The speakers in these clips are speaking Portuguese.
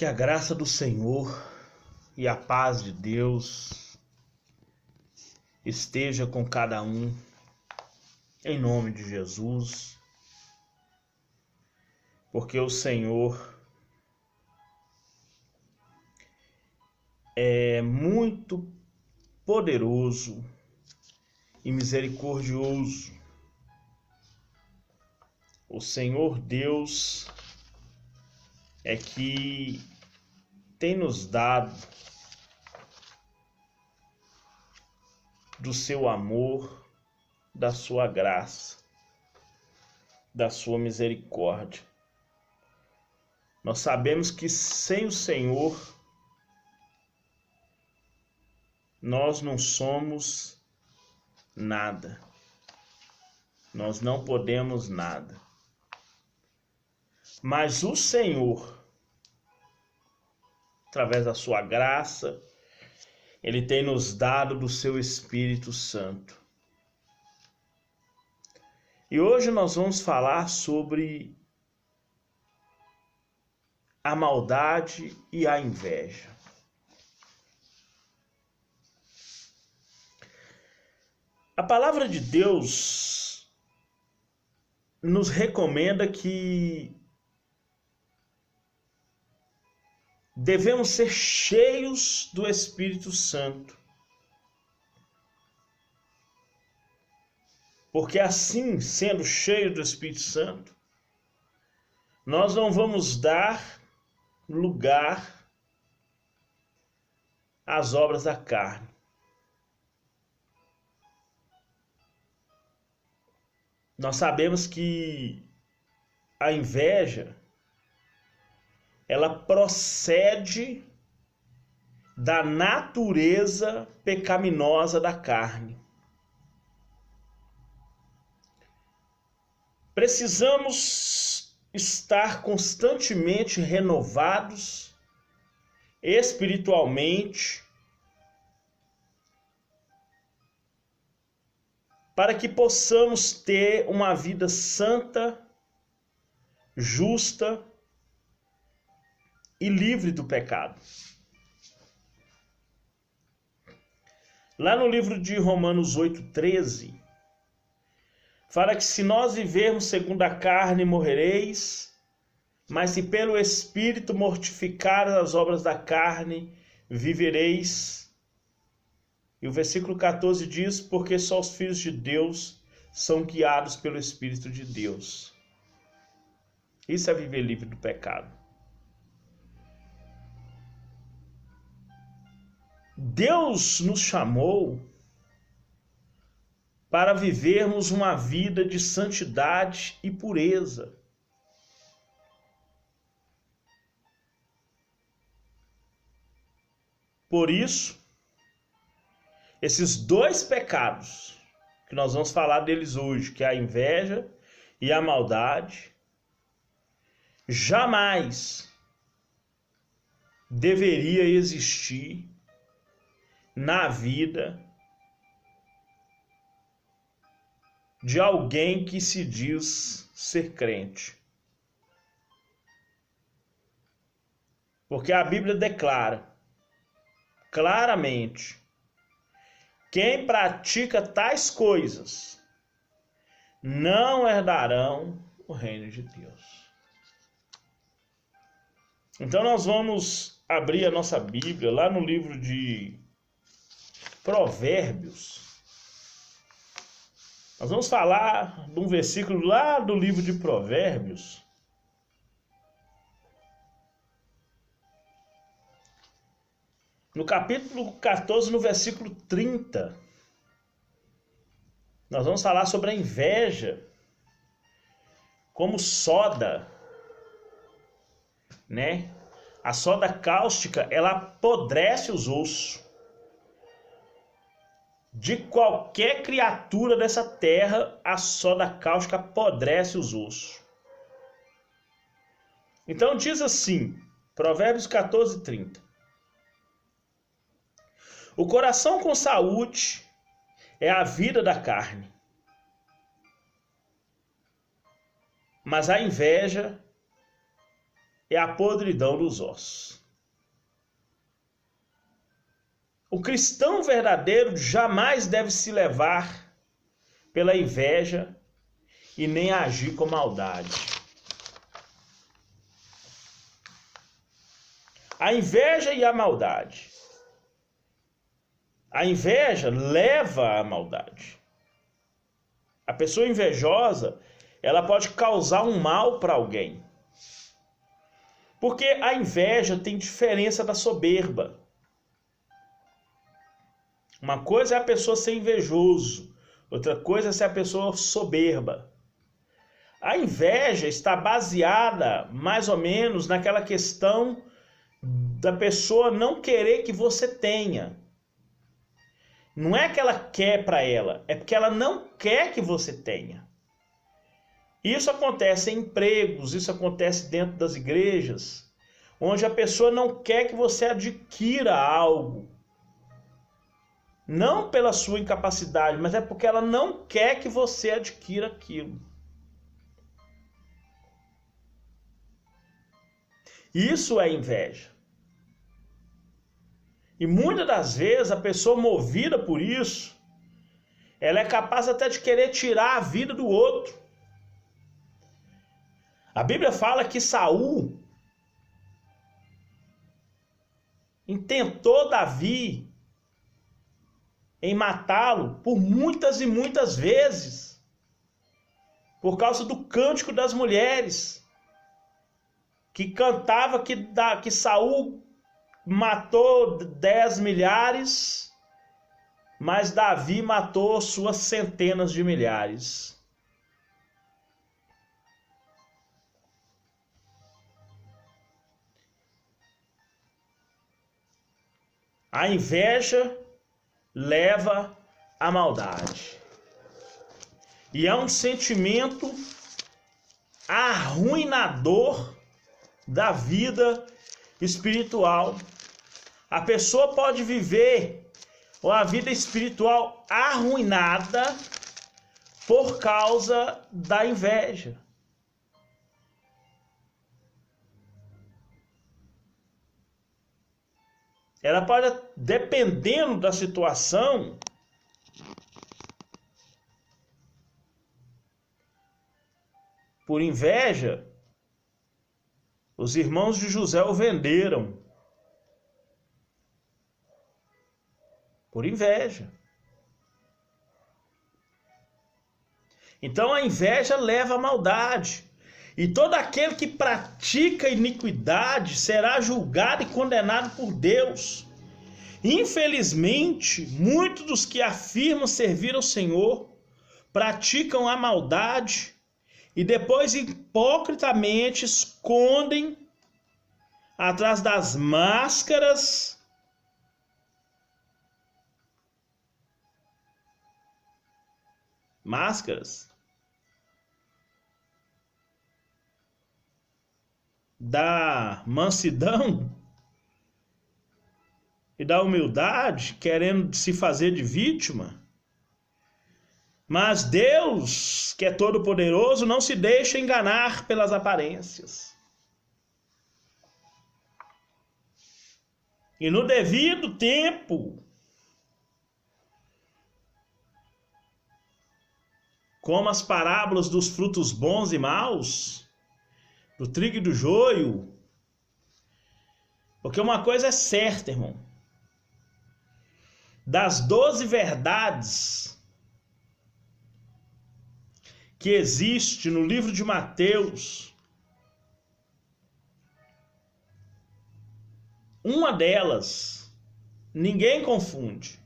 Que a graça do Senhor e a paz de Deus esteja com cada um, em nome de Jesus, porque o Senhor é muito poderoso e misericordioso. O Senhor Deus é que tem nos dado do seu amor, da sua graça, da sua misericórdia. Nós sabemos que sem o Senhor nós não somos nada. Nós não podemos nada. Mas o Senhor, através da sua graça, Ele tem nos dado do seu Espírito Santo. E hoje nós vamos falar sobre a maldade e a inveja. A palavra de Deus nos recomenda que devemos ser cheios do Espírito Santo. Porque assim, sendo cheio do Espírito Santo, nós não vamos dar lugar às obras da carne. Nós sabemos que a inveja, ela procede da natureza pecaminosa da carne. Precisamos estar constantemente renovados espiritualmente para que possamos ter uma vida santa, justa e livre do pecado. Lá no livro de Romanos 8,13, fala que se nós vivermos segundo a carne, morrereis, mas se pelo Espírito mortificar as obras da carne, vivereis. E o versículo 14 diz, porque só os filhos de Deus são guiados pelo Espírito de Deus. Isso é viver livre do pecado. Deus nos chamou para vivermos uma vida de santidade e pureza. Por isso, esses dois pecados, que nós vamos falar deles hoje, que é a inveja e a maldade, jamais deveria existir na vida de alguém que se diz ser crente. Porque a Bíblia declara claramente: quem pratica tais coisas não herdarão o reino de Deus. Então nós vamos abrir a nossa Bíblia lá no livro de Provérbios. Nós vamos falar de um versículo lá do livro de Provérbios. No capítulo 14, no versículo 30. Nós vamos falar sobre a inveja como soda, né? A soda cáustica, ela apodrece os ossos de qualquer criatura dessa terra. A soda cáustica apodrece os ossos. Então diz assim, Provérbios 14, 30. O coração com saúde é a vida da carne, mas a inveja é a podridão dos ossos. O cristão verdadeiro jamais deve se levar pela inveja e nem agir com maldade. A inveja e a maldade. A inveja leva à maldade. A pessoa invejosa, ela pode causar um mal para alguém. Porque a inveja tem diferença da soberba. Uma coisa é a pessoa ser invejoso, outra coisa é ser a pessoa soberba. A inveja está baseada mais ou menos naquela questão da pessoa não querer que você tenha. Não é que ela quer para ela, é porque ela não quer que você tenha. Isso acontece em empregos, isso acontece dentro das igrejas, onde a pessoa não quer que você adquira algo. Não pela sua incapacidade, mas é porque ela não quer que você adquira aquilo. Isso é inveja. E muitas das vezes a pessoa movida por isso, ela é capaz até de querer tirar a vida do outro. A Bíblia fala que Saul intentou Davi em matá-lo por muitas e muitas vezes, por causa do cântico das mulheres, que cantava que Saul matou 10 milhares, mas Davi matou suas centenas de milhares. A inveja leva à maldade. E é um sentimento arruinador da vida espiritual. A pessoa pode viver uma vida espiritual arruinada por causa da inveja. Ela pode, dependendo da situação, por inveja, os irmãos de José o venderam. Por inveja. Então a inveja leva à maldade. E todo aquele que pratica iniquidade será julgado e condenado por Deus. Infelizmente, muitos dos que afirmam servir ao Senhor praticam a maldade e depois hipocritamente escondem atrás das máscaras da mansidão e da humildade, querendo se fazer de vítima. Mas Deus, que é todo-poderoso, não se deixa enganar pelas aparências. E no devido tempo, como as parábolas dos frutos bons e maus, do trigo e do joio, porque uma coisa é certa, irmão, das 12 verdades que existe no livro de Mateus, uma delas ninguém confunde.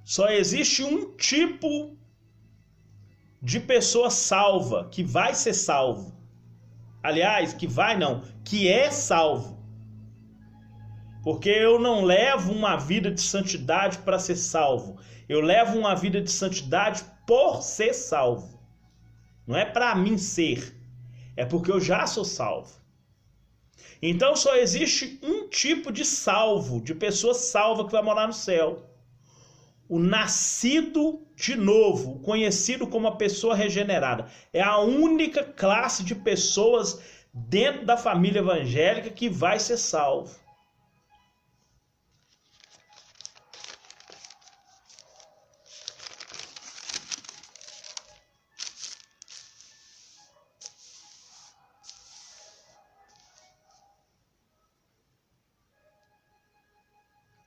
Só existe um tipo de pessoa salva, que vai ser salvo. Aliás, que é salvo. Porque eu não levo uma vida de santidade para ser salvo. Eu levo uma vida de santidade por ser salvo. Não é para mim ser. É porque eu já sou salvo. Então só existe um tipo de salvo, de pessoa salva que vai morar no céu. o nascido de novo, conhecido como a pessoa regenerada. É a única classe de pessoas dentro da família evangélica que vai ser salvo.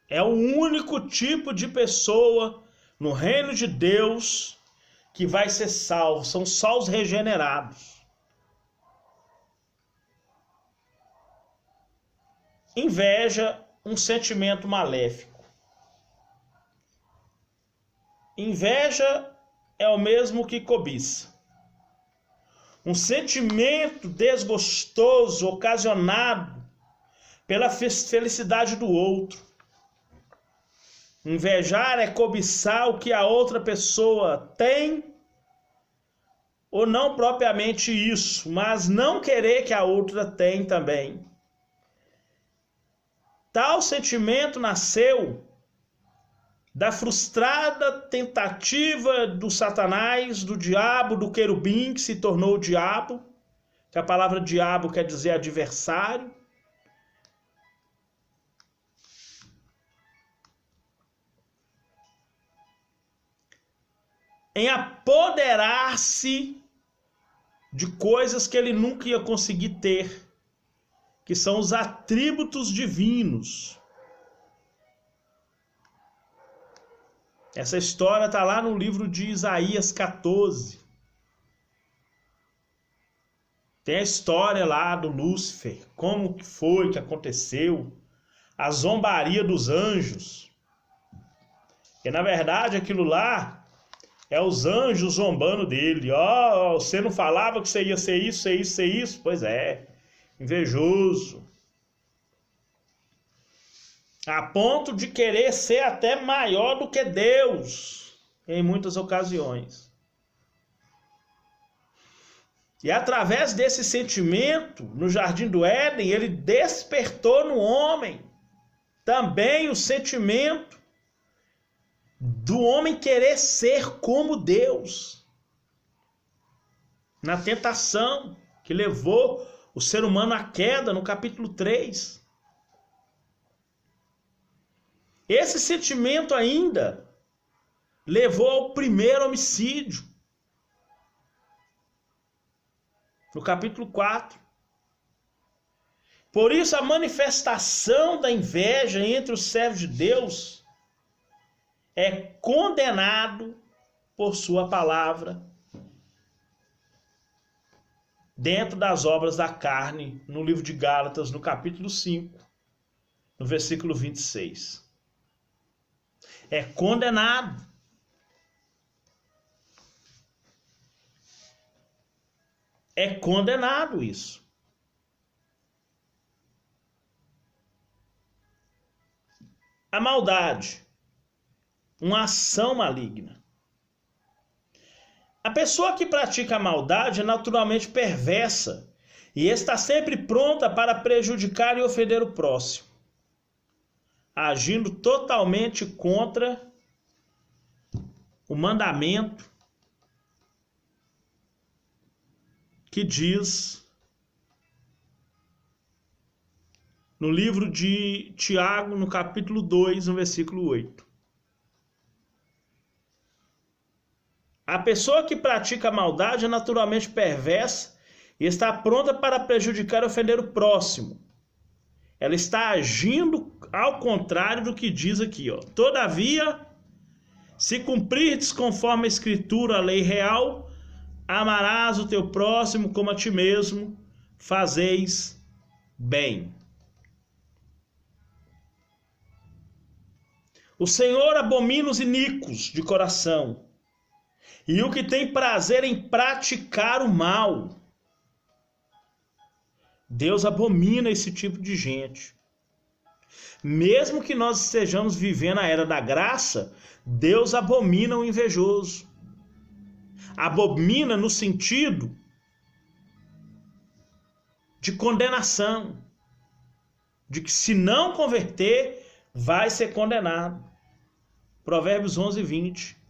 É o único tipo de pessoa no reino de Deus que vai ser salvo. São só os regenerados. Inveja, um sentimento maléfico. Inveja é o mesmo que cobiça. Um sentimento desgostoso ocasionado pela felicidade do outro. Invejar é cobiçar o que a outra pessoa tem, ou não propriamente isso, mas não querer que a outra tenha também. Tal sentimento nasceu da frustrada tentativa do Satanás, do diabo, do querubim que se tornou o diabo, que a palavra diabo quer dizer adversário. Em apoderar-se de coisas que ele nunca ia conseguir ter, que são os atributos divinos. Essa história está lá no livro de Isaías 14. Tem a história lá do Lúcifer, como que foi que aconteceu, a zombaria dos anjos. E na verdade aquilo lá é os anjos zombando dele. Ó, você não falava que você ia ser isso, ser isso, ser isso? Pois é, invejoso. A ponto de querer ser até maior do que Deus, em muitas ocasiões. E através desse sentimento, no Jardim do Éden, ele despertou no homem também o sentimento do homem querer ser como Deus. Na tentação que levou o ser humano à queda, no capítulo 3. Esse sentimento ainda levou ao primeiro homicídio, no capítulo 4. Por isso a manifestação da inveja entre os servos de Deus é condenado por sua palavra dentro das obras da carne, no livro de Gálatas, no capítulo 5, no versículo 26. É condenado. É condenado isso. A maldade, uma ação maligna. A pessoa que pratica a maldade é naturalmente perversa e está sempre pronta para prejudicar e ofender o próximo, agindo totalmente contra o mandamento que diz no livro de Tiago, no capítulo 2, no versículo 8. A pessoa que pratica a maldade é naturalmente perversa e está pronta para prejudicar e ofender o próximo. Ela está agindo ao contrário do que diz aqui, ó. Todavia, se cumprirdes conforme a Escritura, a lei real, amarás o teu próximo como a ti mesmo, fazeis bem. O Senhor abomina os iníquos de coração e o que tem prazer em praticar o mal. Deus abomina esse tipo de gente. Mesmo que nós estejamos vivendo a era da graça, Deus abomina o invejoso. Abomina no sentido de condenação, de que se não converter, vai ser condenado. Provérbios 11, 20.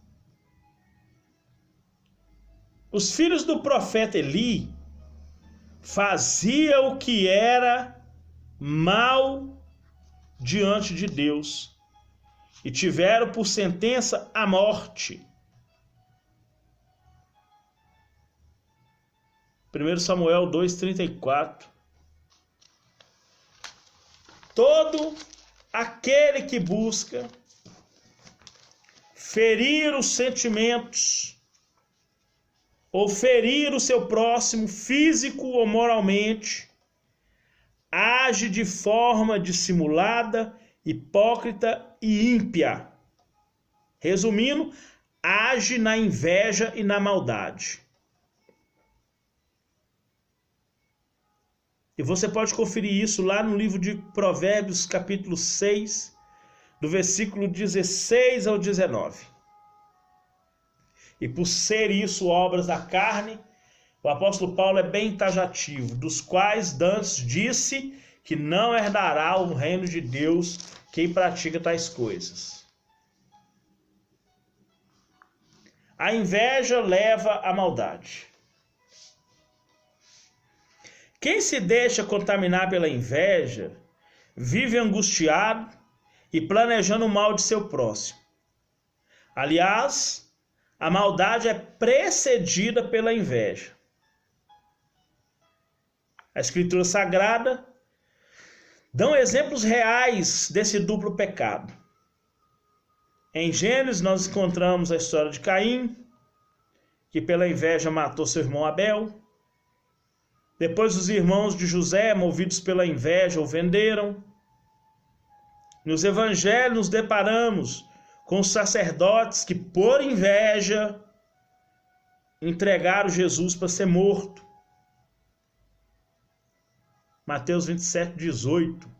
Os filhos do profeta Eli faziam o que era mal diante de Deus e tiveram por sentença a morte. 1 Samuel 2,34. Todo aquele que busca ferir os sentimentos ou ferir o seu próximo físico ou moralmente, age de forma dissimulada, hipócrita e ímpia. Resumindo, age na inveja e na maldade. E você pode conferir isso lá no livro de Provérbios, capítulo 6, do versículo 16 ao 19. E por ser isso obras da carne, o apóstolo Paulo é bem taxativo, dos quais dantes disse que não herdará o reino de Deus quem pratica tais coisas. A inveja leva à maldade. Quem se deixa contaminar pela inveja, vive angustiado e planejando o mal de seu próximo. Aliás, a maldade é precedida pela inveja. A Escritura Sagrada dão exemplos reais desse duplo pecado. Em Gênesis nós encontramos a história de Caim, que pela inveja matou seu irmão Abel. Depois os irmãos de José, movidos pela inveja, o venderam. Nos evangelhos nos deparamos com os sacerdotes que, por inveja, entregaram Jesus para ser morto. Mateus 27, 18.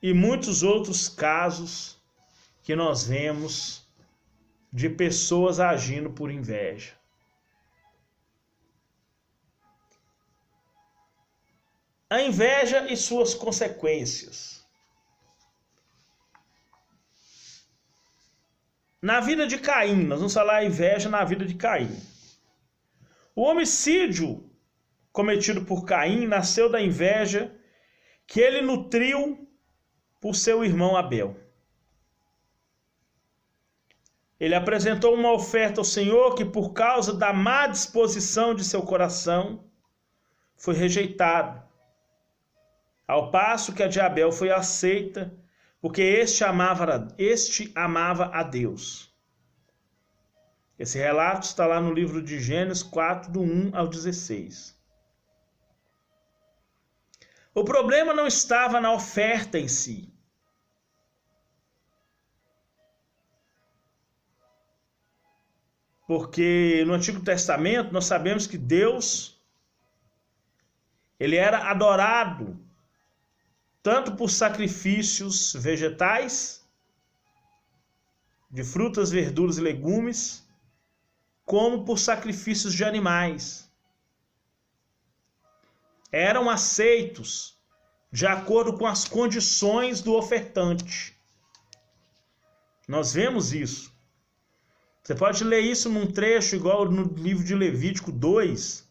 E muitos outros casos que nós vemos de pessoas agindo por inveja. A inveja e suas consequências. Na vida de Caim, nós vamos falar a inveja na vida de Caim. O homicídio cometido por Caim nasceu da inveja que ele nutriu por seu irmão Abel. Ele apresentou uma oferta ao Senhor que, por causa da má disposição de seu coração, foi rejeitado. Ao passo que a de Abel foi aceita, porque este amava a Deus. Esse relato está lá no livro de Gênesis 4, do 1 ao 16. O problema não estava na oferta em si. Porque no Antigo Testamento nós sabemos que Deus, ele era adorado tanto por sacrifícios vegetais, de frutas, verduras e legumes, como por sacrifícios de animais. Eram aceitos de acordo com as condições do ofertante. Nós vemos isso. Você pode ler isso num trecho igual no livro de Levítico 2.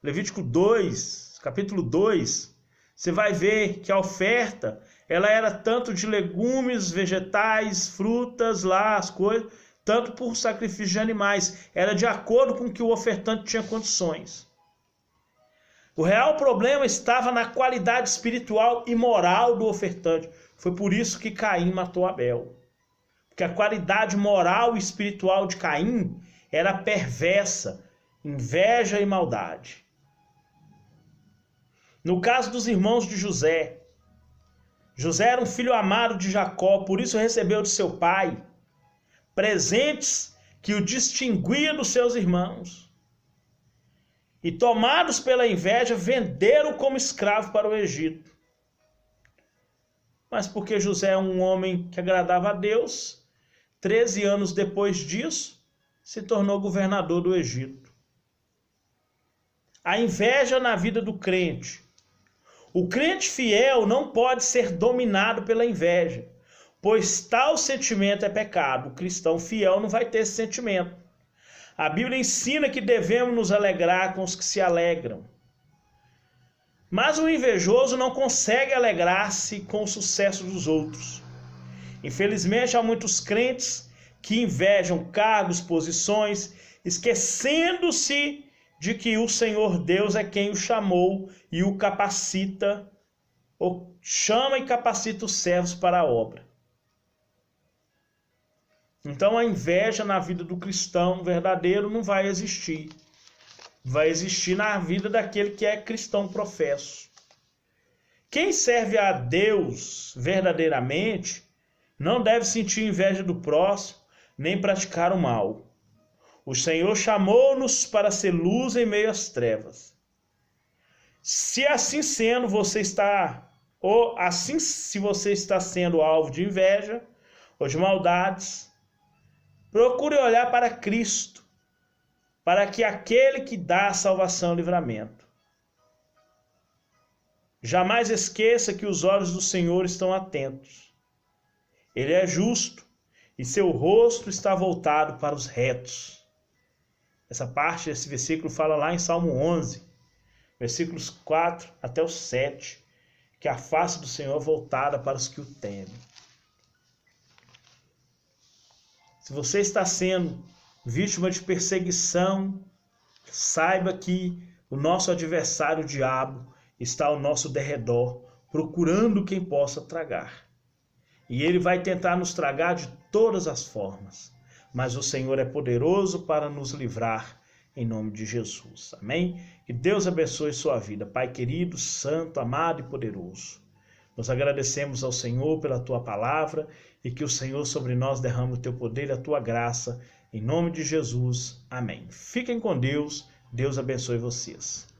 Levítico 2, capítulo 2, você vai ver que a oferta, ela era tanto de legumes, vegetais, frutas, lá as coisas, tanto por sacrifício de animais. Era de acordo com o que o ofertante tinha condições. O real problema estava na qualidade espiritual e moral do ofertante. Foi por isso que Caim matou Abel. Porque a qualidade moral e espiritual de Caim era perversa, inveja e maldade. No caso dos irmãos de José, José era um filho amado de Jacó, por isso recebeu de seu pai presentes que o distinguiam dos seus irmãos. E tomados pela inveja, venderam como escravo para o Egito. Mas porque José é um homem que agradava a Deus, 13 anos depois disso, se tornou governador do Egito. A inveja na vida do crente. O crente fiel não pode ser dominado pela inveja, pois tal sentimento é pecado. O cristão fiel não vai ter esse sentimento. A Bíblia ensina que devemos nos alegrar com os que se alegram. Mas o invejoso não consegue alegrar-se com o sucesso dos outros. Infelizmente, há muitos crentes que invejam cargos, posições, esquecendo-se de que o Senhor Deus é quem o chamou e o capacita, ou chama e capacita os servos para a obra. Então a inveja na vida do cristão verdadeiro não vai existir. Vai existir na vida daquele que é cristão professo. Quem serve a Deus verdadeiramente não deve sentir inveja do próximo, nem praticar o mal. O Senhor chamou-nos para ser luz em meio às trevas. Se assim sendo, se você está sendo alvo de inveja ou de maldades, procure olhar para Cristo, para que aquele que dá a salvação e livramento. Jamais esqueça que os olhos do Senhor estão atentos. Ele é justo e seu rosto está voltado para os retos. Essa parte desse versículo fala lá em Salmo 11, versículos 4 até o 7, que a face do Senhor é voltada para os que o temem. Se você está sendo vítima de perseguição, saiba que o nosso adversário, o diabo, está ao nosso derredor, procurando quem possa tragar. E ele vai tentar nos tragar de todas as formas. Mas o Senhor é poderoso para nos livrar, em nome de Jesus. Amém? Que Deus abençoe sua vida. Pai querido, santo, amado e poderoso. Nós agradecemos ao Senhor pela tua palavra e que o Senhor sobre nós derrame o teu poder e a tua graça. Em nome de Jesus. Amém. Fiquem com Deus. Deus abençoe vocês.